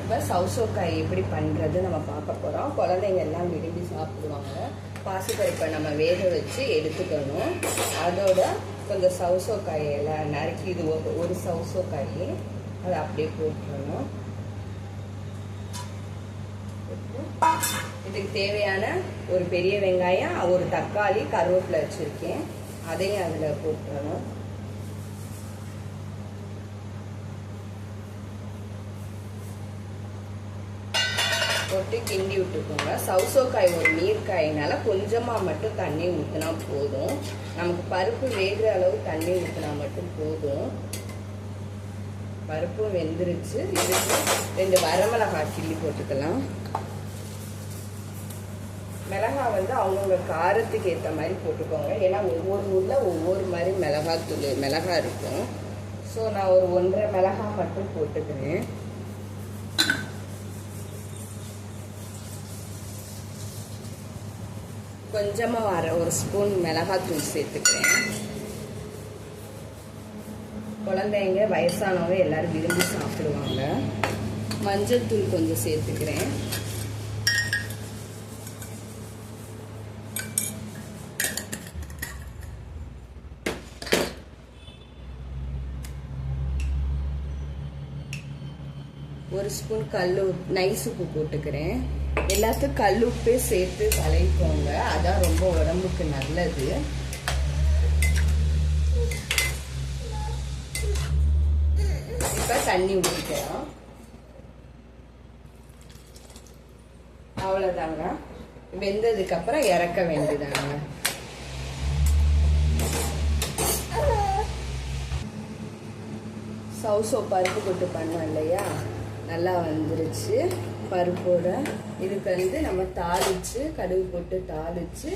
இப்போ சவுசோக்காய் எப்படி பண்ணுறது நம்ம பார்க்க போகிறோம். குழந்தைங்க எல்லாம் விரும்பி சாப்பிடுவாங்க. பாசிப்பருப்பை நம்ம வேக வச்சு எடுத்துக்கணும். அதோட கொஞ்சம் சவுசோக்காயை எல்லாம் நறுக்கி, இது ஒரு சவுசோக்காய் அதை அப்படியே போட்டுடணும். இதுக்கு தேவையான ஒரு பெரிய வெங்காயம், ஒரு தக்காளி, கருவேப்பிலை வச்சுருக்கேன், அதையும் அதில் போட்டுடணும். போட்டு கிண்டி விட்டுக்கோங்க. சவுசோக்காய் ஒரு நீர்க்காயினால கொஞ்சமாக மட்டும் தண்ணி ஊற்றினா போதும். நமக்கு பருப்பு வேகிற அளவு தண்ணி ஊற்றினா மட்டும் போதும். பருப்பும் வெந்துருச்சு. இதுக்கு 2 வரமிளகாய் கிள்ளி போட்டுக்கலாம். மிளகாய் வந்து அவங்கவுங்க காரத்துக்கு ஏற்ற மாதிரி போட்டுக்கோங்க. ஏன்னா ஒவ்வொரு ஊரில் ஒவ்வொரு மாதிரி மிளகாய் இருக்கும். ஸோ நான் ஒரு 1.5 மிளகாய் மட்டும் போட்டுக்கிறேன். கொஞ்சமாக ஒரு ஸ்பூன் மிளகாத்தூள் சேர்த்துக்கிறேன். குழந்தைங்க வயசானவங்க எல்லாரும் விரும்பி சாப்பிடுவாங்க. மஞ்சள் தூள் கொஞ்சம் சேர்த்துக்கிறேன். ஒரு ஸ்பூன் நைஸ் உப்பு போட்டுக்கிறேன். எல்லாத்துக்கும் கல்லுப்பே சேர்த்து கலக்கிக்கோங்க, அதான் ரொம்ப உடம்புக்கு நல்லது. இப்ப தண்ணி ஊற்றிக்கலாம். அவ்வளவுதாங்க. வெந்ததுக்கு அப்புறம் இறக்க வேண்டியதாங்க. சவுசோ பருப்பு போட்டு பண்ணோம் இல்லையா, நல்லா வந்துருச்சு. பருப்போட இதுக்கு வந்து நம்ம தாளிச்சு, கடுகு போட்டு தாளிச்சு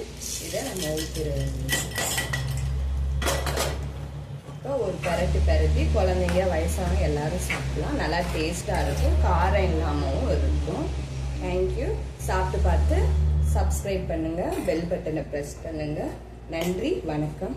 இதை நம்ம ஊற்றிடுவோம். இப்போ ஒரு பெரட்டி குழந்தைங்க வயசானவங்க எல்லாரும் சாப்பிடலாம். நல்லா டேஸ்டாக இருக்கும், காரம் இல்லாமவும் இருக்கும். தேங்க்யூ. சாப்பிட்டு பார்த்து சப்ஸ்கிரைப் பண்ணுங்கள், பெல் பட்டனை ப்ரெஸ் பண்ணுங்கள். நன்றி, வணக்கம்.